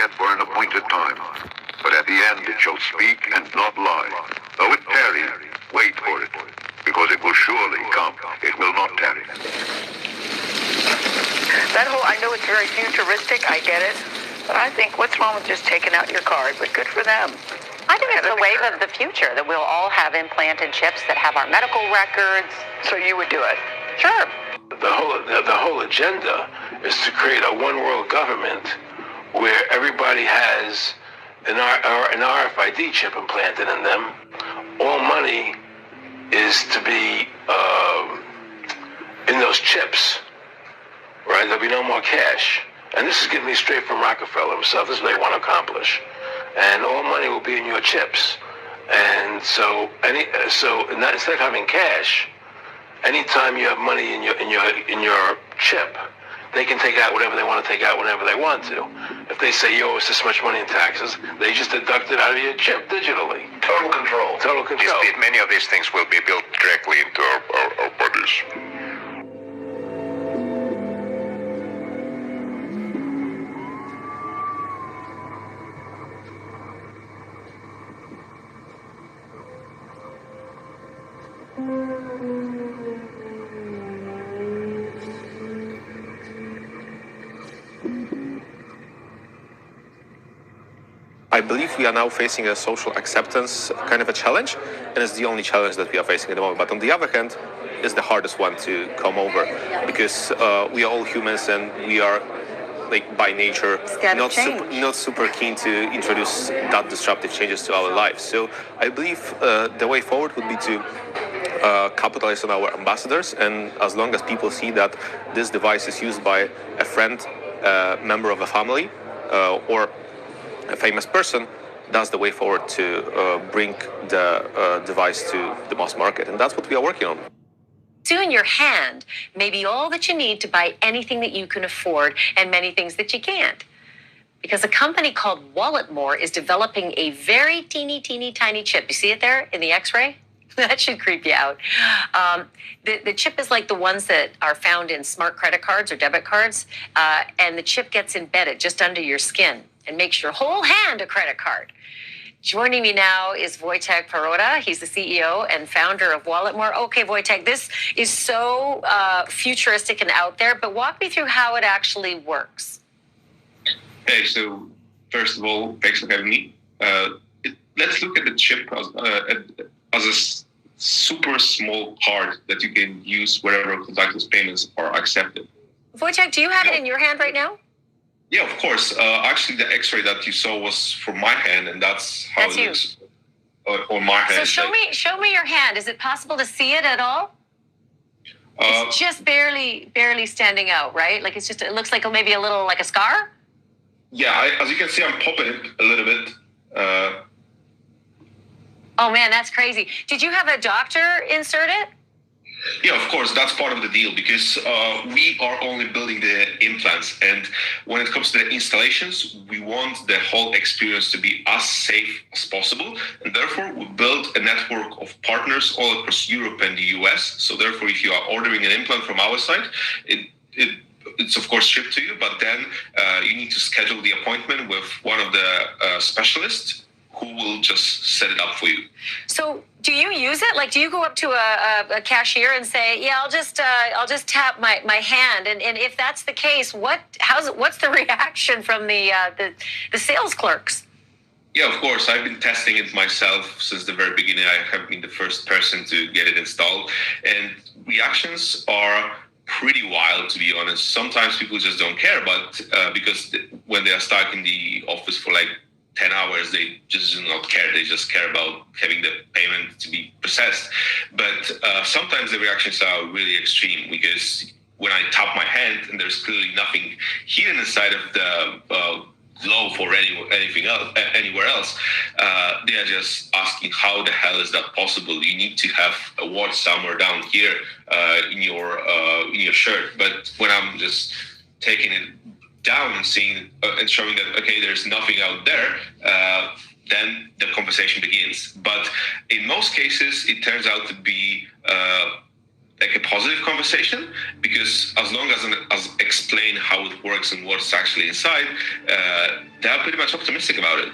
yet for an appointed time. But at the end it shall speak and not lie. Though it tarry, wait for it, because it will surely come. It will not tarry. That whole, I know it's very futuristic, I get it, but I think what's wrong with just taking out your card? But good for them. I think it's the wave of the future, that we'll all have implanted chips that have our medical records. So you would do it? Sure. The whole agenda is to create a one world government where everybody has an RFID chip implanted in them. All money is to be in those chips, right? There'll be no more cash. And this is getting me straight from Rockefeller himself. This is what they want to accomplish. And all money will be in your chips. And so instead of having cash, anytime you have money in your chip, they can take out whatever they want to take out whenever they want to. If they say you owe us this much money in taxes, they just deduct it out of your chip digitally. Total control. Total control. Many of these things will be built directly into our bodies. I believe we are now facing a social acceptance kind of a challenge, and it's the only challenge that we are facing at the moment. But on the other hand, it's the hardest one to come over, because we are all humans and we are, like, by nature not super keen to introduce that disruptive changes to our lives. So I believe the way forward would be to capitalize on our ambassadors, and as long as people see that this device is used by a friend, member of a family, or a famous person, that's the way forward to bring the device to the mass market. And that's what we are working on. Soon your hand may be all that you need to buy anything that you can afford and many things that you can't. Because a company called Walletmore is developing a very teeny tiny chip. You see it there in the X-ray? That should creep you out. The chip is like the ones that are found in smart credit cards or debit cards, and the chip gets embedded just under your skin and makes your whole hand a credit card. Joining me now is Wojtek Perota. He's the CEO and founder of Walletmore. Okay, Wojtek, this is so futuristic and out there, but walk me through how it actually works. Okay, so first of all, thanks for having me. Let's look at the chip as a super small card that you can use wherever contactless payments are accepted. Wojtek, do you have it in your hand right now? Yeah, of course. Actually, the X-ray that you saw was from my hand, and that's how it looks on my hand. So show me your hand. Is it possible to see it at all? It's just barely standing out, right? Like it looks like maybe a little like a scar. Yeah, as you can see, I'm popping it a little bit. Oh man, that's crazy. Did you have a doctor insert it? Yeah, of course, that's part of the deal, because we are only building the implants, and when it comes to the installations, we want the whole experience to be as safe as possible, and therefore we build a network of partners all across Europe and the US. So therefore, if you are ordering an implant from our side, it's of course shipped to you, but then you need to schedule the appointment with one of the specialists who will just set it up for you. So do you use it? Like, do you go up to a cashier and say, yeah, I'll just tap my hand? And if that's the case, what's the reaction from the sales clerks? Yeah, of course. I've been testing it myself since the very beginning. I have been the first person to get it installed. And reactions are pretty wild, to be honest. Sometimes people just don't care, but because when they are stuck in the office for like 10 hours, they just do not care. They just care about having the payment to be processed. But sometimes the reactions are really extreme, because when I tap my hand and there's clearly nothing here inside of the glove or anything else, anywhere else, they are just asking, how the hell is that possible? You need to have a watch somewhere down here in your shirt. But when I'm just taking it down and seeing and showing that, okay, there's nothing out there, then the conversation begins. But in most cases, it turns out to be like a positive conversation, because as long as explain how it works and what's actually inside, they're pretty much optimistic about it.